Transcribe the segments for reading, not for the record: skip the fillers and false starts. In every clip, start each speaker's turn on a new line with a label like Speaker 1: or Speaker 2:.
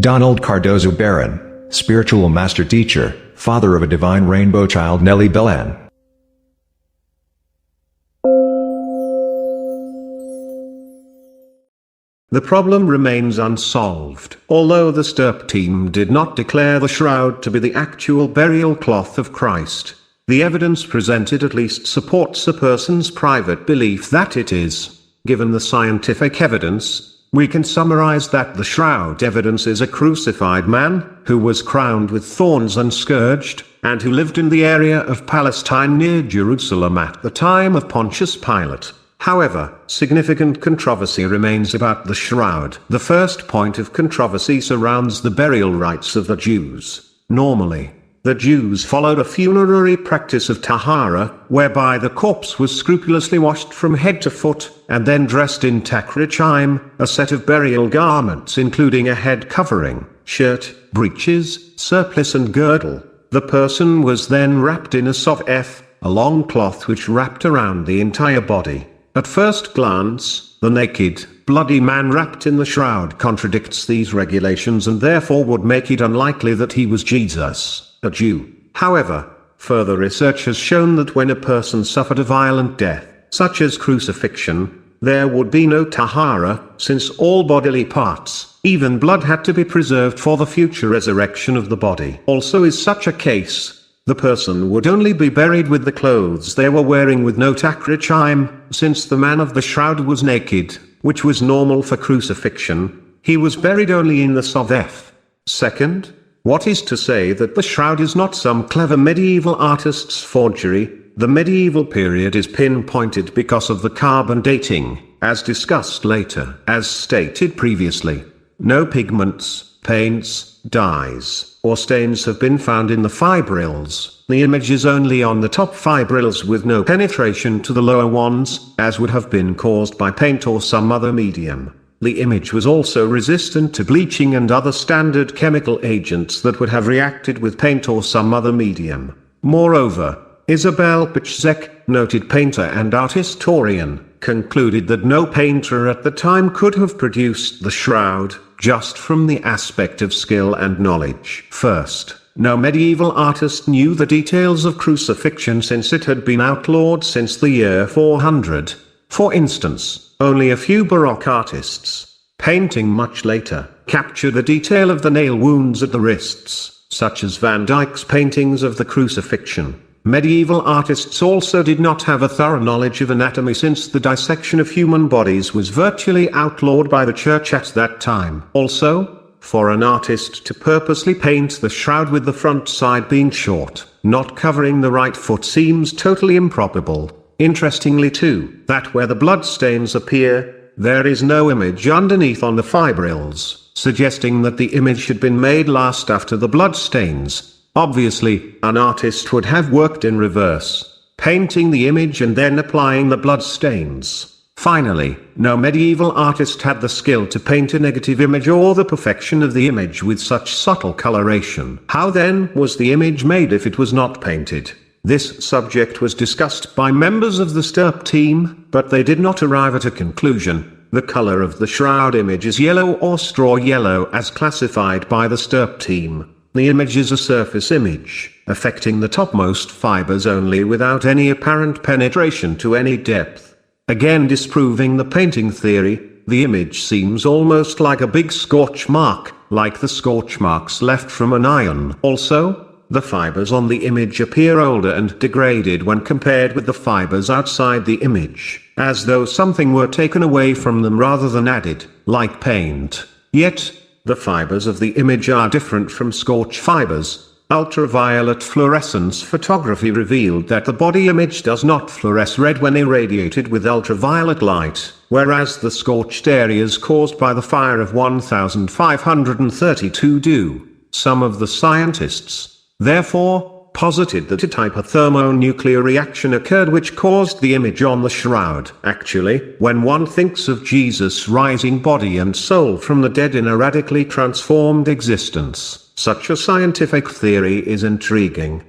Speaker 1: Donald Cardoso Barron, spiritual master teacher, father of a divine rainbow child Nellie Belen.
Speaker 2: The problem remains unsolved. Although the STURP team did not declare the shroud to be the actual burial cloth of Christ, the evidence presented at least supports a person's private belief that it is. Given the scientific evidence, we can summarize that the shroud evidence is a crucified man, who was crowned with thorns and scourged, and who lived in the area of Palestine near Jerusalem at the time of Pontius Pilate. However, significant controversy remains about the shroud. The first point of controversy surrounds the burial rites of the Jews. Normally, the Jews followed a funerary practice of tahara, whereby the corpse was scrupulously washed from head to foot, and then dressed in takrachim, a set of burial garments including a head covering, shirt, breeches, surplice and girdle. The person was then wrapped in a sovef, a long cloth which wrapped around the entire body. At first glance, the naked, bloody man wrapped in the shroud contradicts these regulations and therefore would make it unlikely that he was Jesus, a Jew. However, further research has shown that when a person suffered a violent death, such as crucifixion, there would be no tahara, since all bodily parts, even blood, had to be preserved for the future resurrection of the body. Also, is such a case, the person would only be buried with the clothes they were wearing with no takrachim, since the man of the shroud was naked, which was normal for crucifixion. He was buried only in the sovef. Second, what is to say that the shroud is not some clever medieval artist's forgery? The medieval period is pinpointed because of the carbon dating, as discussed later. As stated previously, no pigments, paints, dyes, or stains have been found in the fibrils. The image is only on the top fibrils with no penetration to the lower ones, as would have been caused by paint or some other medium. The image was also resistant to bleaching and other standard chemical agents that would have reacted with paint or some other medium. Moreover, Isabel Pichzek, noted painter and art historian, concluded that no painter at the time could have produced the shroud, just from the aspect of skill and knowledge. First, no medieval artist knew the details of crucifixion since it had been outlawed since the year 400. For instance, only a few Baroque artists, painting much later, captured the detail of the nail wounds at the wrists, such as Van Dyck's paintings of the crucifixion. Medieval artists also did not have a thorough knowledge of anatomy, since the dissection of human bodies was virtually outlawed by the church at that time. Also, for an artist to purposely paint the shroud with the front side being short, not covering the right foot, seems totally improbable. Interestingly too, that where the blood stains appear, there is no image underneath on the fibrils, suggesting that the image had been made last after the blood stains. Obviously, an artist would have worked in reverse, painting the image and then applying the blood stains. Finally, no medieval artist had the skill to paint a negative image or the perfection of the image with such subtle coloration. How then was the image made if it was not painted? This subject was discussed by members of the STURP team, but they did not arrive at a conclusion. The color of the shroud image is yellow or straw yellow as classified by the STURP team. The image is a surface image, affecting the topmost fibers only without any apparent penetration to any depth. Again disproving the painting theory, the image seems almost like a big scorch mark, like the scorch marks left from an iron. Also, the fibers on the image appear older and degraded when compared with the fibers outside the image, as though something were taken away from them rather than added, like paint. Yet, the fibers of the image are different from scorch fibers. Ultraviolet fluorescence photography revealed that the body image does not fluoresce red when irradiated with ultraviolet light, whereas the scorched areas caused by the fire of 1532 do. Some of the scientists, therefore, posited that a type of thermonuclear reaction occurred which caused the image on the shroud. Actually, when one thinks of Jesus rising body and soul from the dead in a radically transformed existence, such a scientific theory is intriguing.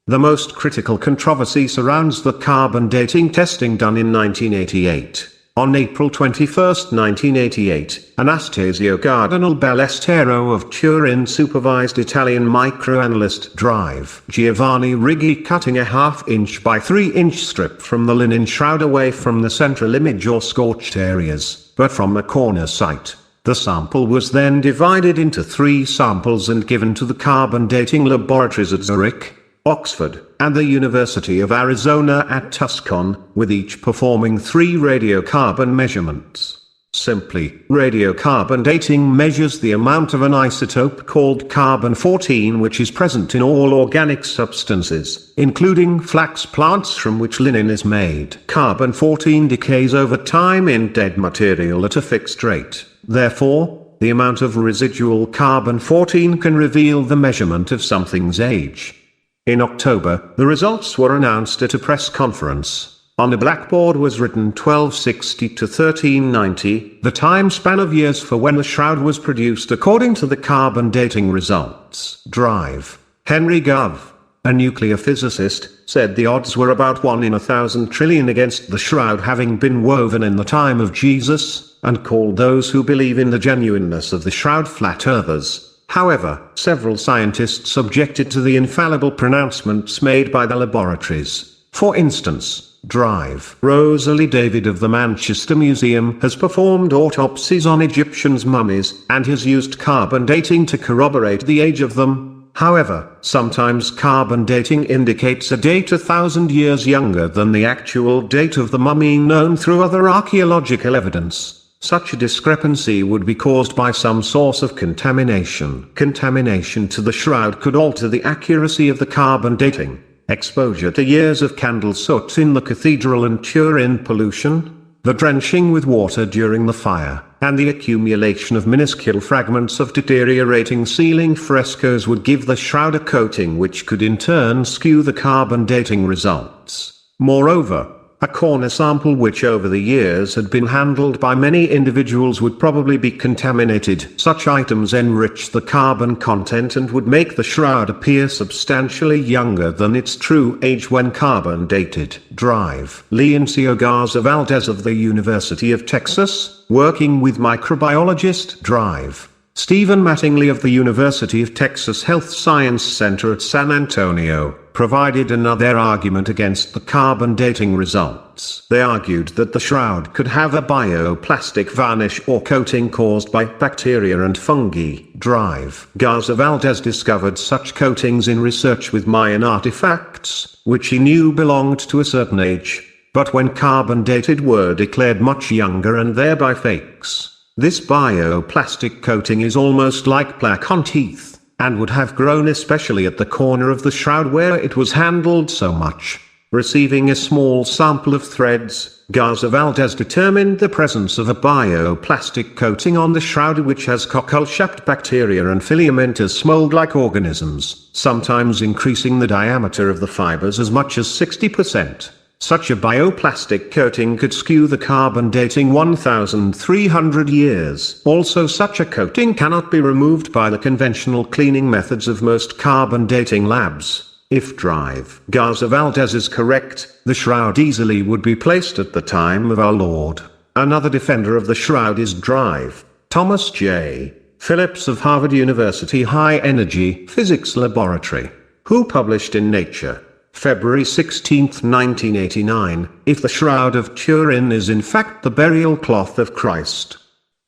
Speaker 2: The most critical controversy surrounds the carbon dating testing done in 1988. On April 21, 1988, Anastasio Cardinal Ballestero of Turin supervised Italian microanalyst Drive Giovanni Righi cutting a half-inch by 3-inch strip from the linen shroud away from the central image or scorched areas, but from a corner site. The sample was then divided into 3 samples and given to the carbon dating laboratories at Zurich, Oxford, and the University of Arizona at Tucson, with each performing 3 radiocarbon measurements. Simply, radiocarbon dating measures the amount of an isotope called carbon-14 which is present in all organic substances, including flax plants from which linen is made. Carbon-14 decays over time in dead material at a fixed rate. Therefore, the amount of residual carbon-14 can reveal the measurement of something's age. In October, the results were announced at a press conference. On a blackboard was written 1260 to 1390, the time span of years for when the shroud was produced according to the carbon dating results. Drive. Henry Gove, a nuclear physicist, said the odds were about 1 in 1,000 trillion against the shroud having been woven in the time of Jesus, and called those who believe in the genuineness of the shroud flat earthers. However, several scientists objected to the infallible pronouncements made by the laboratories. For instance, Drive. Rosalie David of the Manchester Museum has performed autopsies on Egyptians' mummies, and has used carbon dating to corroborate the age of them. However, sometimes carbon dating indicates a date 1,000 years younger than the actual date of the mummy known through other archaeological evidence. Such a discrepancy would be caused by some source of contamination. Contamination to the shroud could alter the accuracy of the carbon dating. Exposure to years of candle soot in the cathedral and Turin pollution, the drenching with water during the fire, and the accumulation of minuscule fragments of deteriorating ceiling frescoes would give the shroud a coating which could in turn skew the carbon dating results. Moreover, a corner sample which over the years had been handled by many individuals would probably be contaminated. Such items enrich the carbon content and would make the shroud appear substantially younger than its true age when carbon dated. Drive. Leoncio Garza Valdez of the University of Texas, working with microbiologist Drive. Stephen Mattingly of the University of Texas Health Science Center at San Antonio, provided another argument against the carbon dating results. They argued that the shroud could have a bioplastic varnish or coating caused by bacteria and fungi. Drive. Garza Valdez discovered such coatings in research with Mayan artifacts, which he knew belonged to a certain age, but when carbon dated were declared much younger and thereby fakes. This bioplastic coating is almost like plaque on teeth, and would have grown especially at the corner of the shroud where it was handled so much. Receiving a small sample of threads, Garza Valdez determined the presence of a bioplastic coating on the shroud which has cockle-shaped bacteria and filamentous mold-like organisms, sometimes increasing the diameter of the fibers as much as 60%. Such a bioplastic coating could skew the carbon dating 1,300 years. Also, such a coating cannot be removed by the conventional cleaning methods of most carbon dating labs. If Drive. Garza Valdez is correct, the shroud easily would be placed at the time of our Lord. Another defender of the shroud is Drive. Thomas J. Phillips of Harvard University High Energy Physics Laboratory, who published in Nature, February 16, 1989, if the Shroud of Turin is in fact the burial cloth of Christ,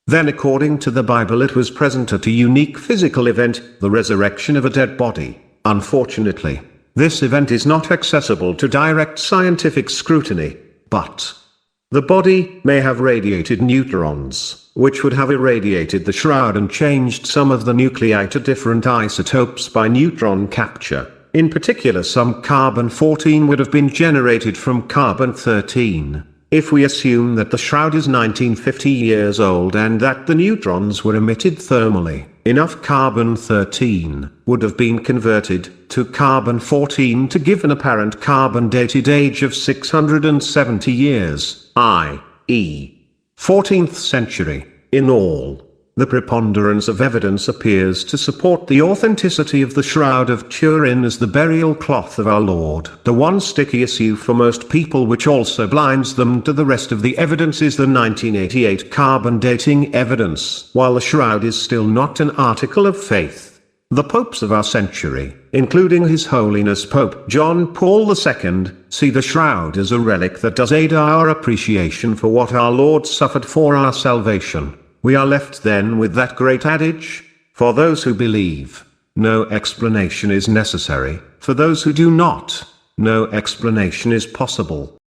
Speaker 2: then according to the Bible it was present at a unique physical event, the resurrection of a dead body. Unfortunately, this event is not accessible to direct scientific scrutiny, but the body may have radiated neutrons, which would have irradiated the shroud and changed some of the nuclei to different isotopes by neutron capture. In particular, some carbon-14 would have been generated from carbon-13. If we assume that the shroud is 1950 years old and that the neutrons were emitted thermally, enough carbon-13 would have been converted to carbon-14 to give an apparent carbon-dated age of 670 years, i.e., 14th century, in all. The preponderance of evidence appears to support the authenticity of the Shroud of Turin as the burial cloth of our Lord. The one sticky issue for most people which also blinds them to the rest of the evidence is the 1988 carbon dating evidence. While the shroud is still not an article of faith, the popes of our century, including His Holiness Pope John Paul II, see the shroud as a relic that does aid our appreciation for what our Lord suffered for our salvation. We are left then with that great adage, for those who believe, no explanation is necessary, for those who do not, no explanation is possible.